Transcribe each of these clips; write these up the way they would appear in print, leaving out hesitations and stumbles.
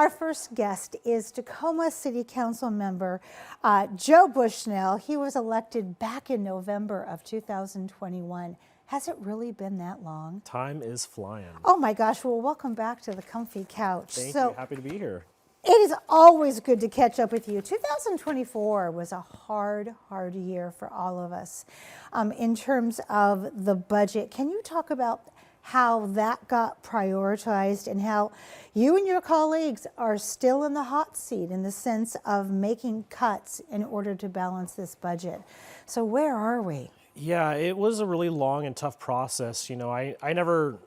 Our first guest is Tacoma City Council Member Joe Bushnell. He was elected back in November of 2021. Has it really been that long? Time is flying. Oh my gosh, well, welcome back to the comfy couch. Thank you, happy to be here. It is always good to catch up with you. 2024 was a hard year for all of us. In terms of the budget, can you talk about how that got prioritized and how you and your colleagues are still in the hot seat in the sense of making cuts in order to balance this budget? So where are we? Yeah, it was a really long and tough process. You know, I never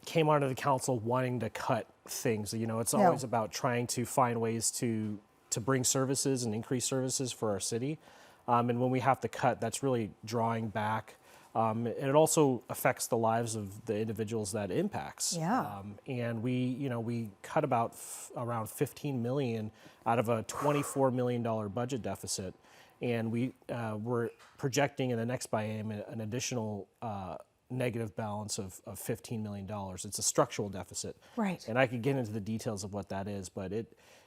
came onto the council wanting to cut things. You know, it's always about trying to find ways to bring services and increase services for our city. And when we have to cut, that's really drawing back. And it also affects the lives of the individuals that it impacts. Yeah. And we cut about around 15 million out of a $24 million budget deficit. And we're projecting in the next biennium an additional negative balance of $15 million. It's a structural deficit. Right. And I could get into the details of what that is, but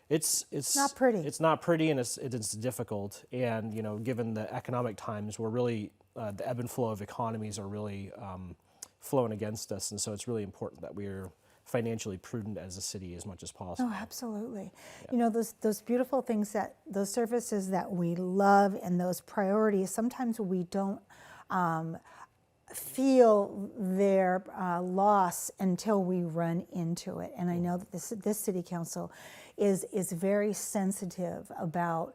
it's not pretty. It's not pretty, and it's difficult. And you know, given the economic times, we're really the ebb and flow of economies are really flowing against us, and so it's really important that we're financially prudent as a city as much as possible. Oh, absolutely. Yeah. You know, those beautiful things, those services that we love and those priorities, sometimes we don't feel their loss until we run into it. And I know that this city council is very sensitive about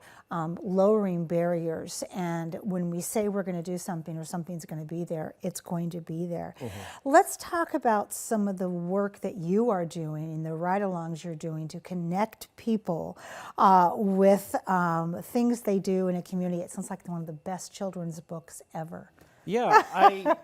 lowering barriers. And when we say we're going to do something or something's going to be there, it's going to be there. Mm-hmm. Let's talk about some of the work that you are doing and the ride-alongs you're doing to connect people with things they do in a community. It sounds like one of the best children's books ever. Yeah,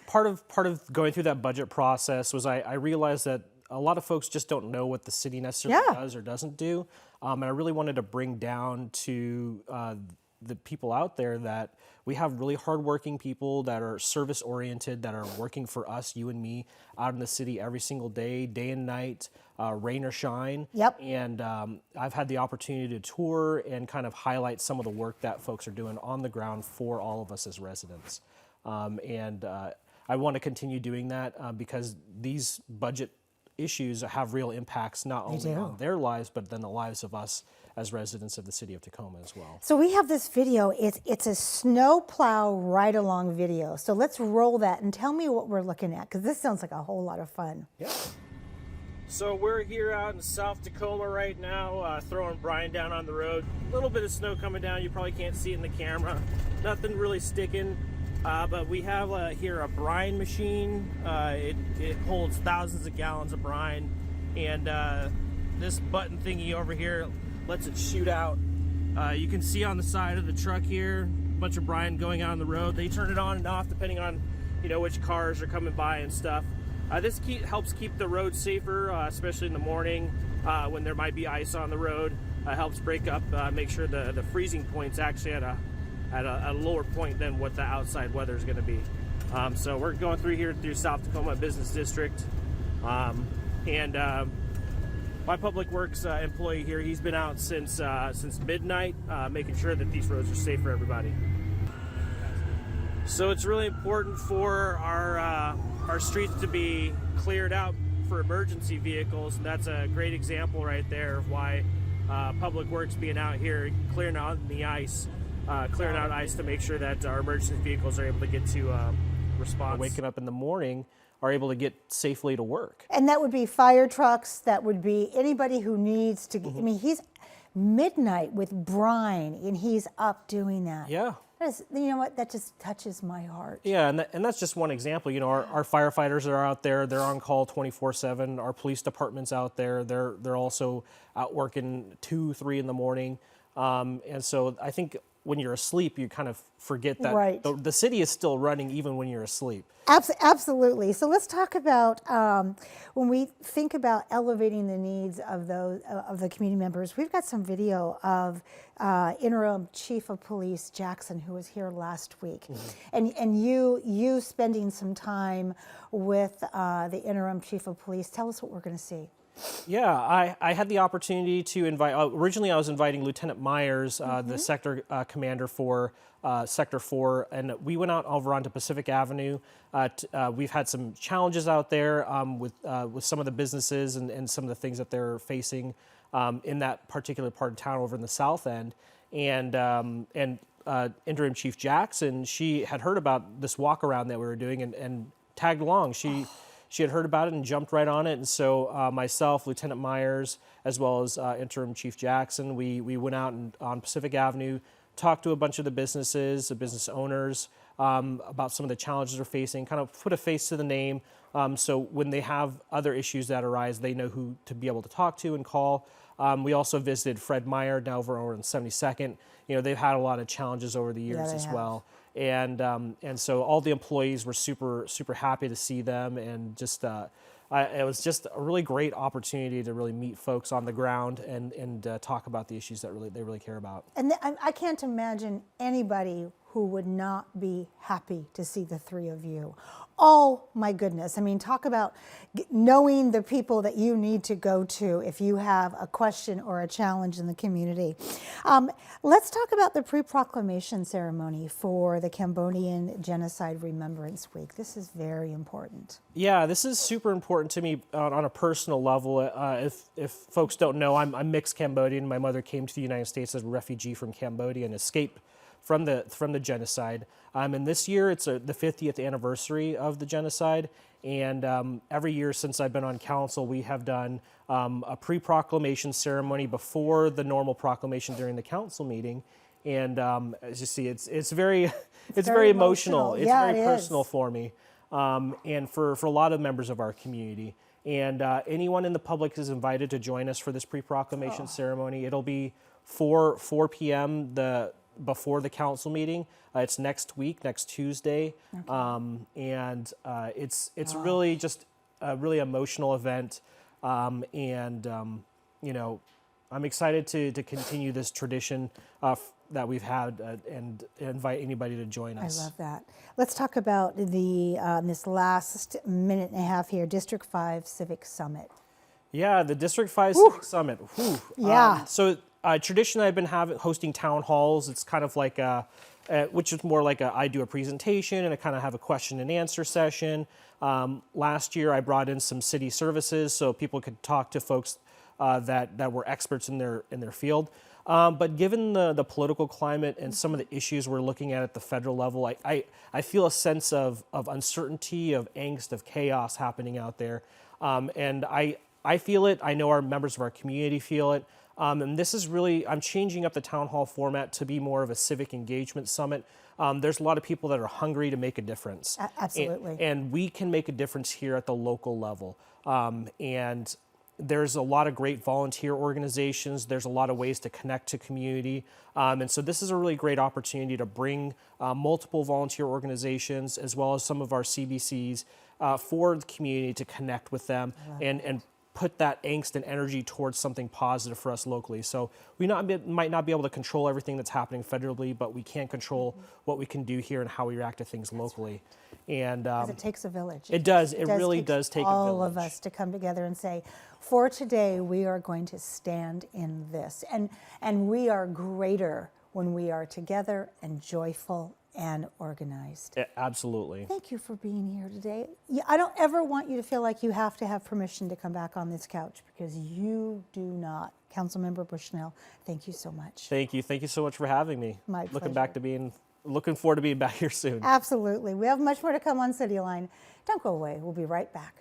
part of going through that budget process was I realized that a lot of folks just don't know what the city necessarily does or doesn't do. And I really wanted to bring down to the people out there that we have really hardworking people that are service oriented, that are working for us, you and me, out in the city every single day, day and night, rain or shine. Yep. And I've had the opportunity to tour and kind of highlight some of the work that folks are doing on the ground for all of us as residents. I want to continue doing that because these budget issues have real impacts not only on their lives, but then the lives of us as residents of the city of Tacoma as well. So we have this video. It's a snowplow ride-along video. So let's roll that and tell me what we're looking at, because this sounds like a whole lot of fun. Yeah. So we're here out in South Tacoma right now, throwing brine down on the road. A little bit of snow coming down. You probably can't see it in the camera. Nothing really sticking. But we have here a brine machine. It holds thousands of gallons of brine, and this button thingy over here lets it shoot out. You can see on the side of the truck here a bunch of brine going out on the road. They turn it on and off depending on which cars are coming by and stuff. This helps keep the road safer, especially in the morning when there might be ice on the road. Helps break up, make sure the freezing point's actually at a lower point than what the outside weather is going to be. So we're going through South Tacoma Business District. And my Public Works employee here, he's been out since midnight, making sure that these roads are safe for everybody. So it's really important for our streets to be cleared out for emergency vehicles. And that's a great example right there of why Public Works being out here, clearing out the ice, clearing out ice to make sure that our emergency vehicles are able to get to response. Waking up in the morning are able to get safely to work. And that would be fire trucks, that would be anybody who needs to, I mean, he's midnight with brine and he's up doing that. Yeah. You know what, that just touches my heart. Yeah, and that's just one example. You know, our firefighters are out there, they're on call 24/7. Our police department's out there, they're also out working 2, 3 in the morning. And so I think when you're asleep, you kind of forget that the city is still running even when you're asleep. Absolutely. So let's talk about when we think about elevating the needs of the community members. We've got some video of Interim Chief of Police Jackson, who was here last week, and you spending some time with the Interim Chief of Police. Tell us what we're going to see. Yeah, I had the opportunity to invite, originally I was inviting Lieutenant Myers, the sector commander for Sector 4, and we went out over onto Pacific Avenue. We've had some challenges out there with some of the businesses and some of the things that they're facing in that particular part of town over in the south end. And Interim Chief Jackson, she had heard about this walk around that we were doing and tagged along. She had heard about it and jumped right on it. And so myself, Lieutenant Myers, as well as Interim Chief Jackson, we went out on Pacific Avenue, talked to a bunch of the businesses, the business owners, about some of the challenges they're facing, kind of put a face to the name. So when they have other issues that arise, they know who to be able to talk to and call. We also visited Fred Meyer down over on 72nd. You know, they've had a lot of challenges over the years as well. And so all the employees were super happy to see them, and just it was just a really great opportunity to really meet folks on the ground and talk about the issues that they really care about. And I can't imagine anybody who would not be happy to see the three of you. Oh my goodness. I mean, talk about knowing the people that you need to go to if you have a question or a challenge in the community. Let's talk about the pre-proclamation ceremony for the Cambodian Genocide Remembrance Week. This is very important. Yeah, this is super important to me on a personal level. If folks don't know, I'm mixed Cambodian. My mother came to the United States as a refugee from Cambodia and escaped from the genocide. And this year it's the 50th anniversary of the genocide. And every year since I've been on council, we have done a pre-proclamation ceremony before the normal proclamation during the council meeting. And as you see, it's very emotional. It's very personal for me, and for a lot of members of our community. And anyone in the public is invited to join us for this pre-proclamation ceremony. It'll be 4 p.m. before the council meeting. It's next week, next Tuesday. And it's really just a really emotional event. You know, I'm excited to continue this tradition that we've had and invite anybody to join us. I love that. Let's talk about this last minute and a half here, District 5 Civic Summit. Yeah, the District 5 Civic Summit. Whew. Yeah. Traditionally, I've been hosting town halls. It's kind of like which is more like I do a presentation and I kind of have a question and answer session. Last year, I brought in some city services so people could talk to folks that were experts in their field. But given the political climate and some of the issues we're looking at the federal level, I feel a sense of uncertainty, of angst, of chaos happening out there. And I feel it. I know our members of our community feel it. And this is really, I'm changing up the town hall format to be more of a civic engagement summit. There's a lot of people that are hungry to make a difference. Absolutely. And we can make a difference here at the local level. And there's a lot of great volunteer organizations. There's a lot of ways to connect to community. And so this is a really great opportunity to bring multiple volunteer organizations as well as some of our CBCs for the community to connect with them and put that angst and energy towards something positive for us locally. So we might not be able to control everything that's happening federally, but we can control what we can do here and how we react to things locally. And because it takes a village. It does. It really does take a village. All of us to come together and say, for today, we are going to stand in this. And we are greater when we are together and joyful and organized. Yeah, absolutely. Thank you for being here today. I don't ever want you to feel like you have to have permission to come back on this couch, because you do not. Councilmember Bushnell, thank you so much. Thank you. Thank you so much for having me. My pleasure. Looking forward to being back here soon. Absolutely. We have much more to come on Cityline. Don't go away. We'll be right back.